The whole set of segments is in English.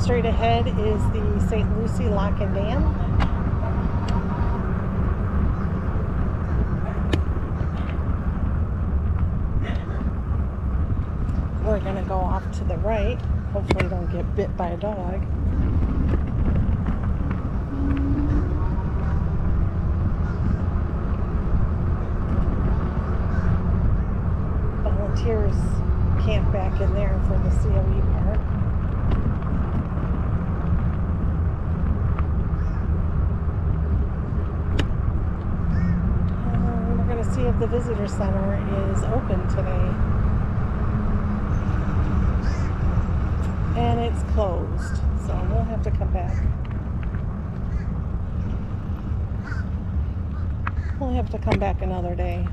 Straight ahead is the St. Lucie Lock and Dam. We're going to go off to the right. Hopefully don't get bit by a dog. Volunteers camp back in there for the COE part. We're going to see if the visitor center is open today. And it's closed, so we'll have to come back. We'll have to come back another day.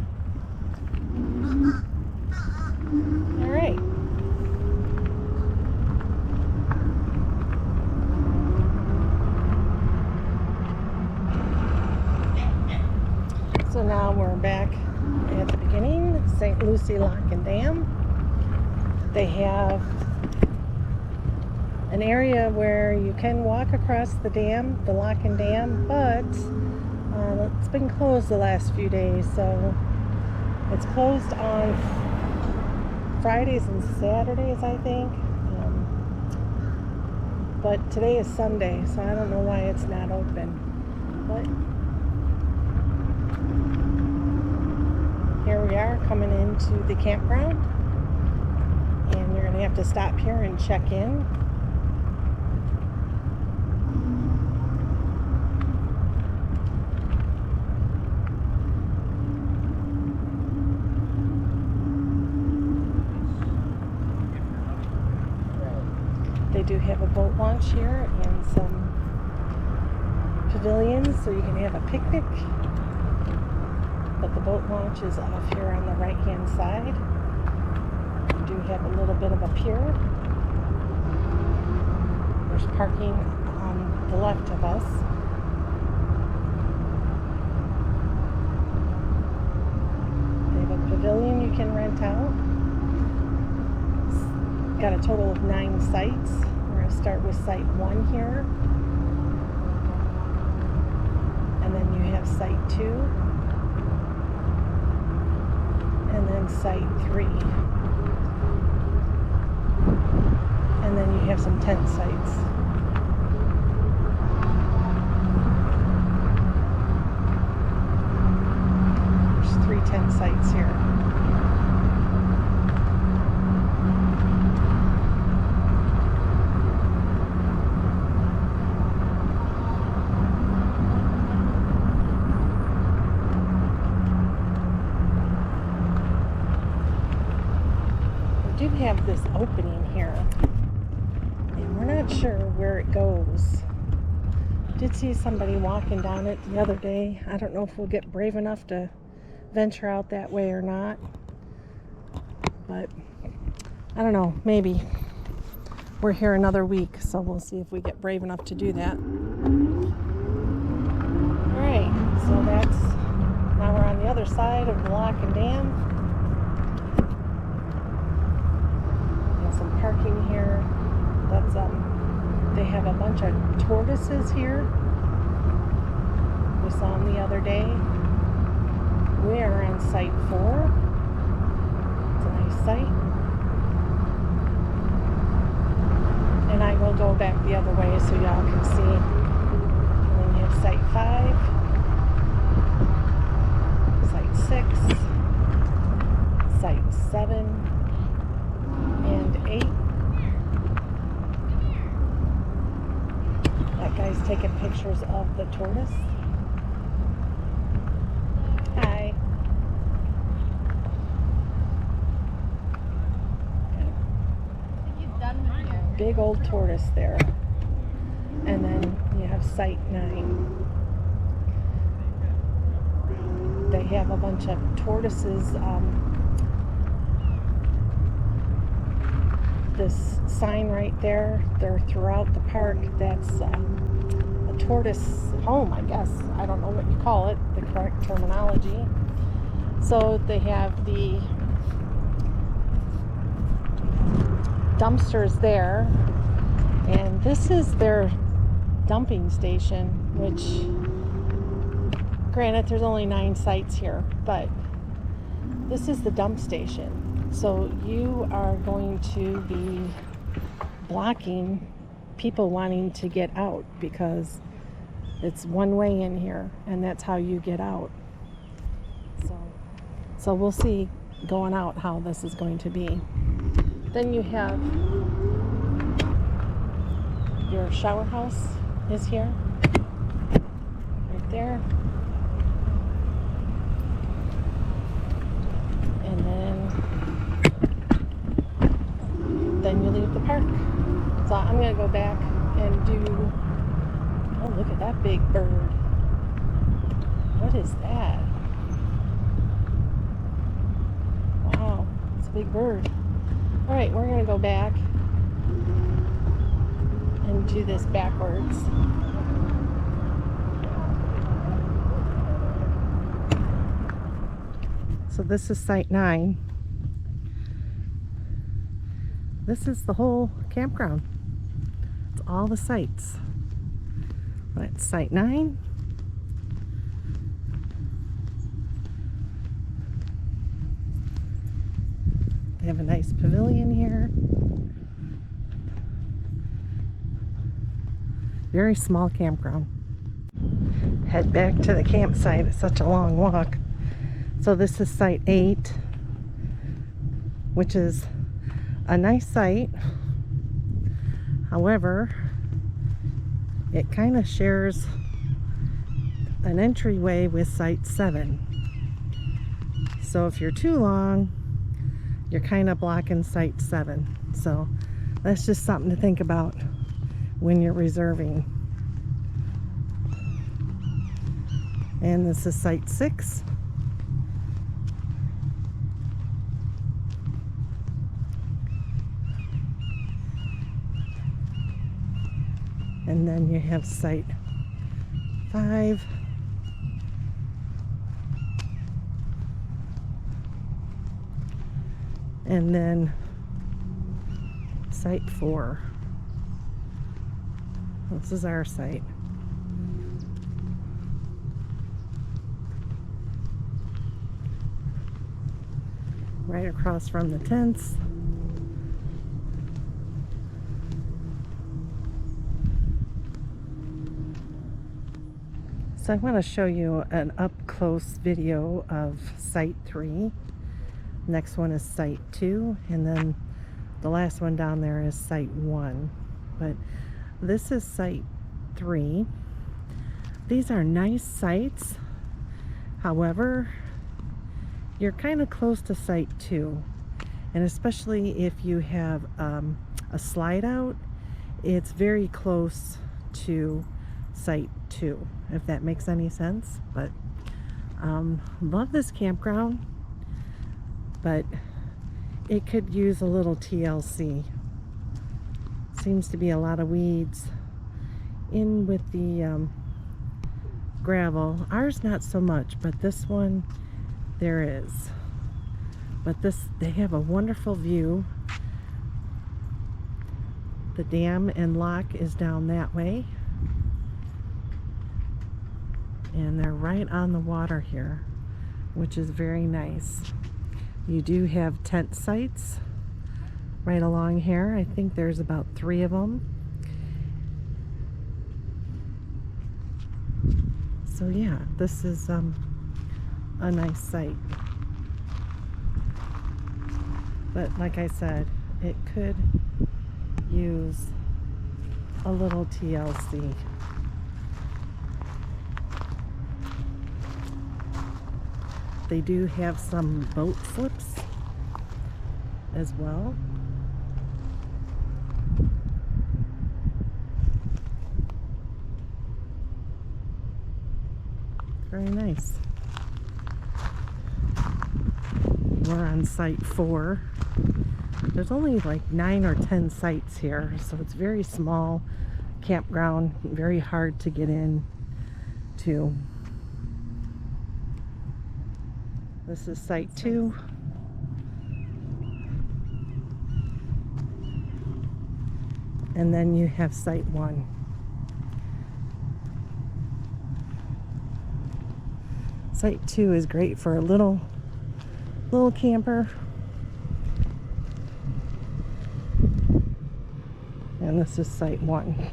All right. So now we're back at the beginning, St. Lucie Lock and Dam. They have an area where you can walk across the dam, the lock and dam, but it's been closed the last few days, so it's closed on Fridays and Saturdays, I think. But today is Sunday, so I don't know why it's not open. But here we are coming into the campground, and you're going to have to stop here and check in. They do have a boat launch here and some pavilions so you can have a picnic. But the boat launch is off here on the right hand side. We do have a little bit of a pier. There's parking on the left of us. They have a pavilion you can rent out. Got a total of 9 sites. We're going to start with site 1 here. And then you have site 2. And then site 3. And then you have some tent sites. There's 3 tent sites here. Do have this opening here, and we're not sure where it goes. Did see somebody walking down it the other day. I don't know if we'll get brave enough to venture out that way or not, but I don't know, maybe. We're here another week, so we'll see if we get brave enough to do that. Alright, so now we're on the other side of the lock and dam. Some parking here. That's they have a bunch of tortoises here. We saw them the other day. We are on site 4. It's a nice site. And I will go back the other way so y'all can see. And then you have site 5, site 6, site 7. And 8. That guy's taking pictures of the tortoise. Hi. Big old tortoise there. And then you have site 9. They have a bunch of tortoises. This sign right there, they're throughout the park. That's a tortoise home, I guess. I don't know what you call it, the correct terminology. So they have the dumpsters there. And this is their dumping station, which, granted, there's only 9 sites here, but this is the dump station. So you are going to be blocking people wanting to get out because it's one way in here, and that's how you get out. So we'll see going out how this is going to be. Then you have your shower house is here, right there. And then you leave the park. So I'm gonna go back and do, oh, look at that big bird. What is that? Wow, it's a big bird. All right, we're gonna go back and do this backwards. So this is site 9. This is the whole campground. It's all the sites. That's site 9. They have a nice pavilion here. Very small campground. Head back to the campsite. It's such a long walk. So this is site 8, which is a nice site. However, it kind of shares an entryway with site 7. So if you're too long, you're kind of blocking site 7. So that's just something to think about when you're reserving. And this is site 6. And then you have site 5. And then site 4. This is our site. Right across from the tents. So I want to show you an up-close video of site 3. Next one is site 2, and then the last one down there is site 1. But this is site 3. These are nice sites. However, you're kind of close to site 2. And especially if you have a slide out, it's very close to site 2, if that makes any sense. But love this campground, but it could use a little TLC. Seems to be a lot of weeds in with the gravel. Ours not so much, but this one there is. But this, they have a wonderful view. The dam and lock is down that way, and they're right on the water here, which is very nice. You do have tent sites right along here. I think there's about 3 of them. So yeah, this is a nice site. But like I said, it could use a little TLC. They do have some boat slips as well. Very nice. We're on site 4. There's only like 9 or 10 sites here, so it's very small campground, very hard to get in to. This is site 2. and then you have Site 1. Site 2 is great for a little camper. And this is Site 1.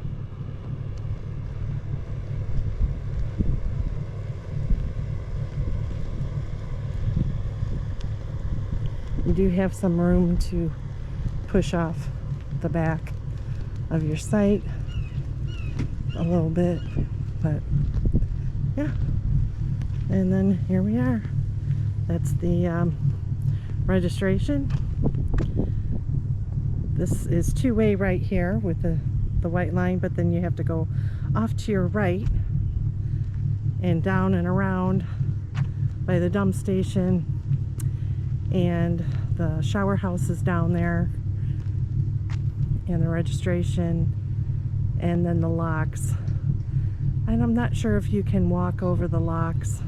You do have some room to push off the back of your site a little bit, but yeah. And then here we are. That's the registration. This is two-way right here with the white line, but then you have to go off to your right and down and around by the dump station, and the shower house is down there, and the registration, and then the locks. And I'm not sure if you can walk over the locks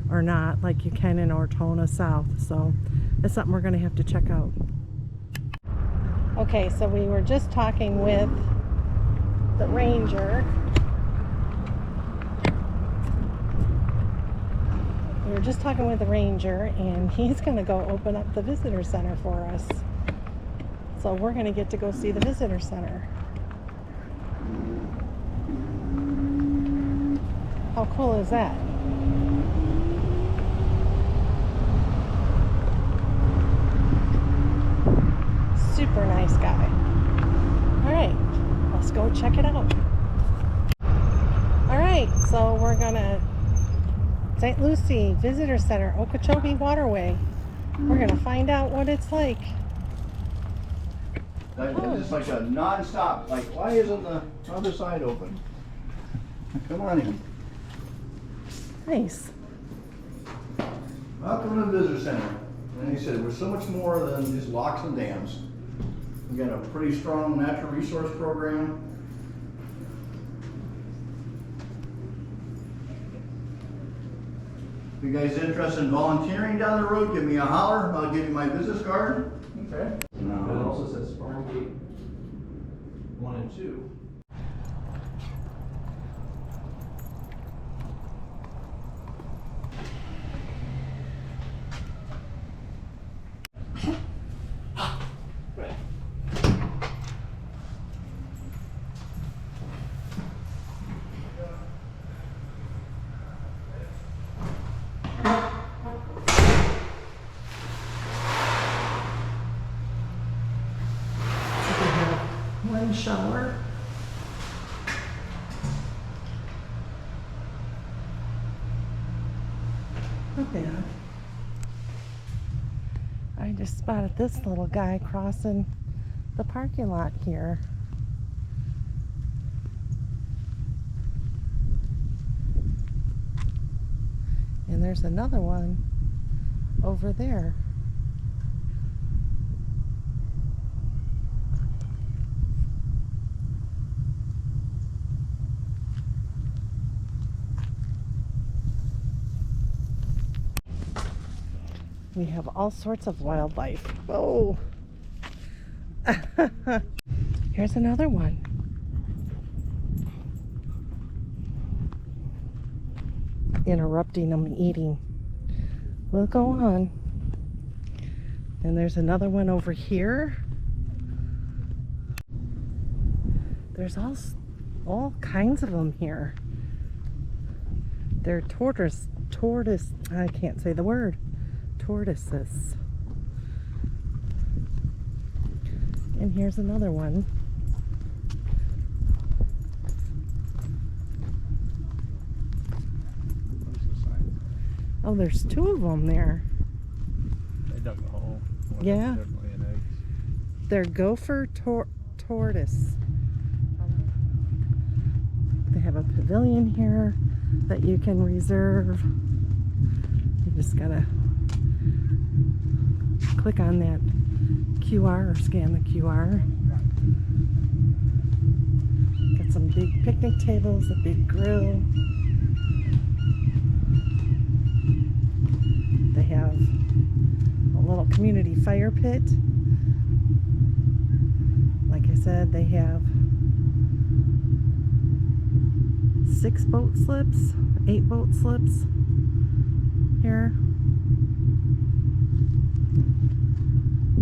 or not, like you can in Ortona South, so that's something we're going to have to check out. Okay, so we were just talking with the ranger. And he's going to go open up the visitor center for us. So we're going to get to go see the visitor center. How cool is that? Super nice guy. Alright, let's go check it out. Alright, so we're gonna St. Lucie Visitor Center, Okeechobee Waterway. We're gonna find out what it's like. It's like a non-stop, like why isn't the other side open? Come on in. Nice. Welcome to the Visitor Center. And he said, we're so much more than just locks and dams. We've got a pretty strong natural resource program. If you guys are interested in volunteering down the road, give me a holler. I'll give you my business card. Okay. It also says Farm Gate 1 and 2. One shower. Not bad. I just spotted this little guy crossing the parking lot here. And there's another one over there. We have all sorts of wildlife. Whoa! Here's another one. Interrupting them eating. We'll go on. And there's another one over here. There's all kinds of them here. They're tortoise, I can't say the word. Tortoises. And here's another one. Oh, there's two of them there. They dug a hole. One Yeah. definitely an egg. They're gopher tortoise. They have a pavilion here that you can reserve. You just gotta click on that QR or scan the QR. Got some big picnic tables, a big grill. They have a little community fire pit, like I said, they have 6 boat slips, 8 boat slips here.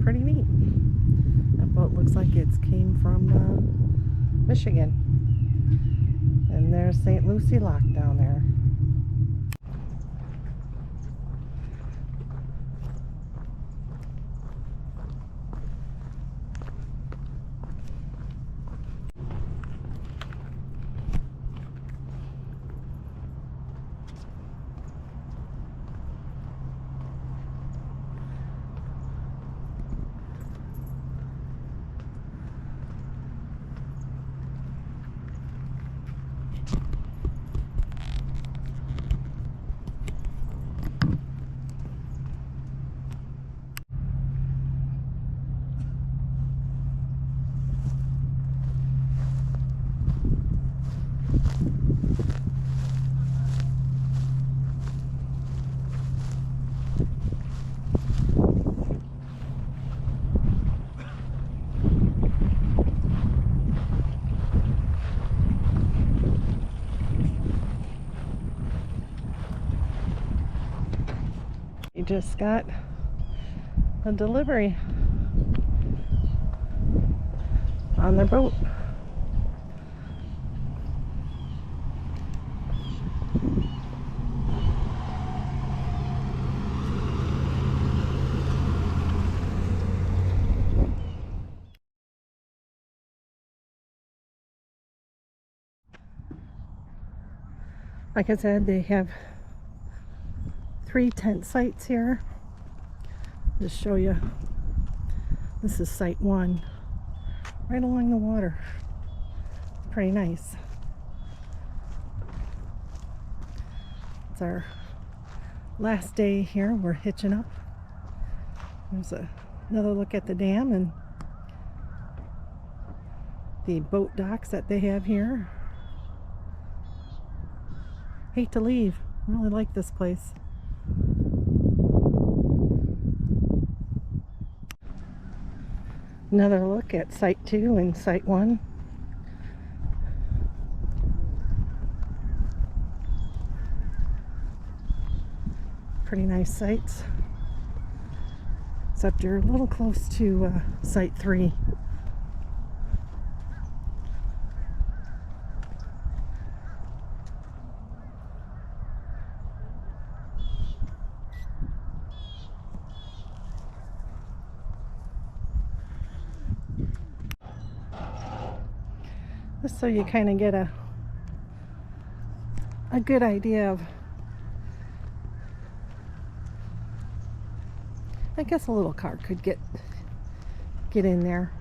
Pretty neat. That boat looks like it came from Michigan. And there's St. Lucie Lock down there. You just got a delivery on their boat. Like I said, they have 3 tent sites here. Just show you. This is site 1, right along the water. Pretty nice. It's our last day here. We're hitching up. There's another look at the dam and the boat docks that they have here. Hate to leave. I really like this place. Another look at site 2 and site 1. Pretty nice sites. Except you're a little close to site 3. Just so you kind of get a good idea of, I guess a little car could get in there.